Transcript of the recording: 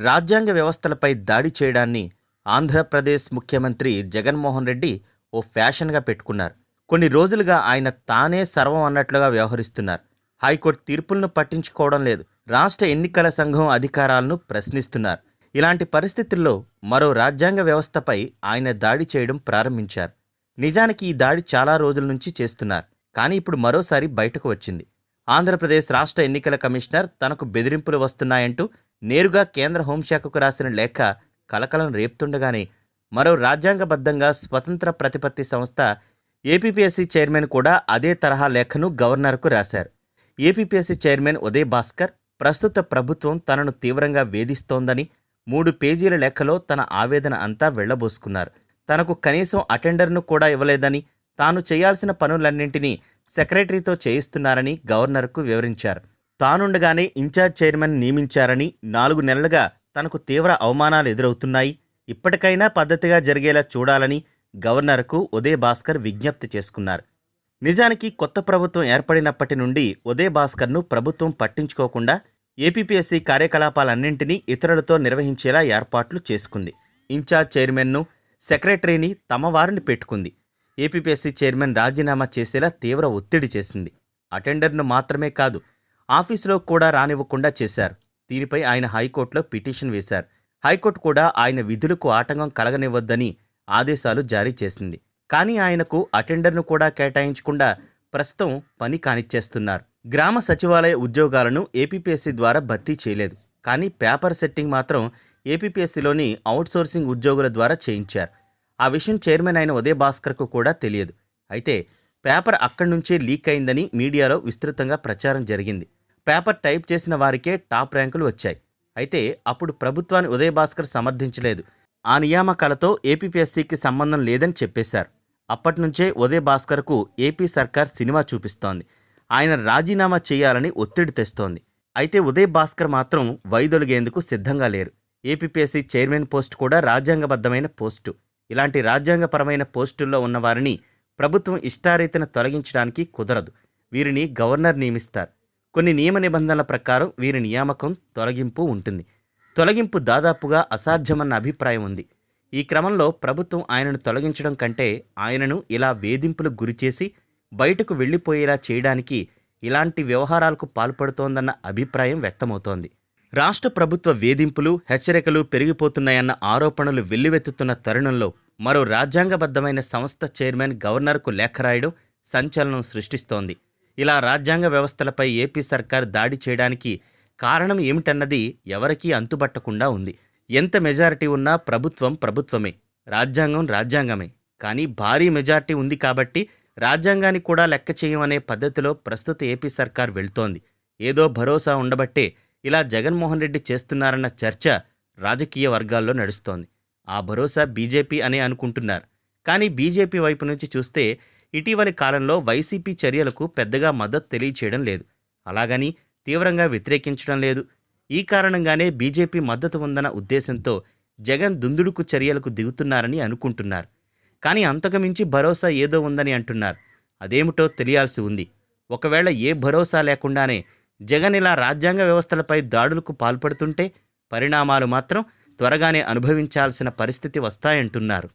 రాజ్యాంగ వ్యవస్థలపై దాడి చేయడాన్ని ఆంధ్రప్రదేశ్ ముఖ్యమంత్రి జగన్మోహన్ రెడ్డి ఓ ఫ్యాషన్గా పెట్టుకున్నారు. కొన్ని రోజులుగా ఆయన తానే సర్వం అన్నట్లుగా వ్యవహరిస్తున్నారు. హైకోర్టు తీర్పులను పట్టించుకోవడం లేదు. రాష్ట్ర ఎన్నికల సంఘం అధికారాలను ప్రశ్నిస్తున్నారు. ఇలాంటి పరిస్థితుల్లో మరో రాజ్యాంగ వ్యవస్థపై ఆయన దాడి చేయడం ప్రారంభించారు. నిజానికి ఈ దాడి చాలా రోజుల నుంచి చేస్తున్నారు. కానీ ఇప్పుడు మరోసారి బయటకు వచ్చింది. ఆంధ్రప్రదేశ్ రాష్ట్ర ఎన్నికల కమిషనర్ తనకు బెదిరింపులు వస్తున్నాయంటూ నేరుగా కేంద్ర హోంశాఖకు రాసిన లేఖ కలకలం రేపుతుండగానే మరో రాజ్యాంగబద్ధంగా స్వతంత్ర ప్రతిపత్తి సంస్థ ఏపీపీఎస్సీ చైర్మన్ కూడా అదే తరహా లేఖను గవర్నర్కు రాశారు. ఏపీపీఎస్సీ చైర్మన్ ఉదయ్ భాస్కర్ ప్రస్తుత ప్రభుత్వం తనను తీవ్రంగా వేధిస్తోందని 3 పేజీల లేఖలో తన ఆవేదన అంతా వెళ్లబోసుకున్నారు. తనకు కనీసం అటెండర్ను కూడా ఇవ్వలేదని, తాను చేయాల్సిన పనులన్నింటినీ సెక్రటరీతో చేయిస్తున్నారని గవర్నర్కు వివరించారు. తానుండగానే ఇన్ఛార్జ్ చైర్మన్ నియమించారని, 4 నెలలుగా తనకు తీవ్ర అవమానాలు ఎదురవుతున్నాయి, ఇప్పటికైనా పద్ధతిగా జరిగేలా చూడాలని గవర్నర్కు ఉదయ్ భాస్కర్ విజ్ఞప్తి చేసుకున్నారు. నిజానికి కొత్త ప్రభుత్వం ఏర్పడినప్పటి నుండి ఉదయ్ భాస్కర్ను ప్రభుత్వం పట్టించుకోకుండా ఏపీపీఎస్సీ కార్యకలాపాలన్నింటినీ ఇతరులతో నిర్వహించేలా ఏర్పాట్లు చేసుకుంది. ఇన్ఛార్జ్ చైర్మన్ను, సెక్రటరీని తమ వారిని పెట్టుకుంది. ఏపీపీఎస్సీ చైర్మన్ రాజీనామా చేసేలా తీవ్ర ఒత్తిడి చేసింది. అటెండర్ను మాత్రమే కాదు, ఆఫీసులో కూడా రానివ్వకుండా చేశారు. దీనిపై ఆయన హైకోర్టులో పిటిషన్ వేశారు. హైకోర్టు కూడా ఆయన విధులకు ఆటంకం కలగనివ్వొద్దని ఆదేశాలు జారీ చేసింది. కానీ ఆయనకు అటెండర్ను కూడా కేటాయించకుండా ప్రస్తుతం పని కానిచ్చేస్తున్నారు. గ్రామ సచివాలయ ఉద్యోగాలను ఏపీపీఎస్సీ ద్వారా భర్తీ చేయలేదు. కానీ పేపర్ సెట్టింగ్ మాత్రం ఏపీపీఎస్సీలోని అవుట్సోర్సింగ్ ఉద్యోగుల ద్వారా చేయించారు. ఆ విషయం చైర్మన్ అయిన ఉదయ్ భాస్కర్కు కూడా తెలియదు. అయితే పేపర్ అక్కడి నుంచే లీక్ అయిందని మీడియాలో విస్తృతంగా ప్రచారం జరిగింది. పేపర్ టైప్ చేసిన వారికే టాప్ ర్యాంకులు వచ్చాయి. అయితే అప్పుడు ప్రభుత్వాన్ని ఉదయ్ భాస్కర్ సమర్థించలేదు. ఆ నియామకాలతో ఏపీపీఎస్సీకి సంబంధం లేదని చెప్పేశారు. అప్పటినుంచే ఉదయ్ భాస్కర్కు ఏపీ సర్కార్ సినిమా చూపిస్తోంది. ఆయన రాజీనామా చేయాలని ఒత్తిడి తెస్తోంది. అయితే ఉదయ్ భాస్కర్ మాత్రం వైదొలిగేందుకు సిద్ధంగా లేరు. ఏపీపీఎస్సీ చైర్మన్ పోస్టు కూడా రాజ్యాంగబద్ధమైన పోస్టు. ఇలాంటి రాజ్యాంగపరమైన పోస్టుల్లో ఉన్నవారిని ప్రభుత్వం ఇష్టారీతిన తొలగించడానికి కుదరదు. వీరిని గవర్నర్ నియమిస్తారు. కొన్ని నియమ నిబంధనల ప్రకారం వీరి నియామకం, తొలగింపు ఉంటుంది. తొలగింపు దాదాపుగా అసాధ్యమన్న అభిప్రాయం ఉంది. ఈ క్రమంలో ప్రభుత్వం ఆయనను తొలగించడం కంటే ఆయనను ఇలా వేధింపులకు గురిచేసి బయటకు వెళ్లిపోయేలా చేయడానికి ఇలాంటి వ్యవహారాలకు పాల్పడుతోందన్న అభిప్రాయం వ్యక్తమవుతోంది. రాష్ట్ర ప్రభుత్వ వేధింపులు, హెచ్చరికలు పెరిగిపోతున్నాయన్న ఆరోపణలు వెల్లువెత్తుతున్న తరుణంలో మరో రాజ్యాంగబద్ధమైన సంస్థ చైర్మన్ గవర్నర్కు లేఖ రాయడం సంచలనం సృష్టిస్తోంది. ఇలా రాజ్యాంగ వ్యవస్థలపై ఏపీ సర్కార్ దాడి చేయడానికి కారణం ఏమిటన్నది ఎవరికీ అంతుబట్టకుండా ఉంది. ఎంత మెజారిటీ ఉన్నా ప్రభుత్వం ప్రభుత్వమే, రాజ్యాంగం రాజ్యాంగమే. కానీ భారీ మెజారిటీ ఉంది కాబట్టి రాజ్యాంగాన్ని కూడా లెక్క చేయమనే పద్ధతిలో ప్రస్తుత ఏపీ సర్కార్ వెళ్తోంది. ఏదో భరోసా ఉండబట్టే ఇలా జగన్మోహన్ రెడ్డి చేస్తున్నారన్న చర్చ రాజకీయ వర్గాల్లో నడుస్తోంది. ఆ భరోసా బీజేపీ అనే అనుకుంటున్నారు. కానీ బీజేపీ వైపు నుంచి చూస్తే ఇటీవలి కాలంలో వైసీపీ చర్యలకు పెద్దగా మద్దతు తెలియచేయడం లేదు. అలాగని తీవ్రంగా వ్యతిరేకించడం లేదు. ఈ కారణంగానే బీజేపీ మద్దతు ఉందన్న ఉద్దేశంతో జగన్ దుందుడుకు చర్యలకు దిగుతున్నారని అనుకుంటున్నారు. కానీ అంతకుమించి భరోసా ఏదో ఉందని అంటున్నారు. అదేమిటో తెలియాల్సి ఉంది. ఒకవేళ ఏ భరోసా లేకుండానే జగన్ ఇలా రాజ్యాంగ వ్యవస్థలపై దాడులకు పాల్పడుతుంటే పరిణామాలు మాత్రం త్వరగానే అనుభవించాల్సిన పరిస్థితి వస్తాయంటున్నారు.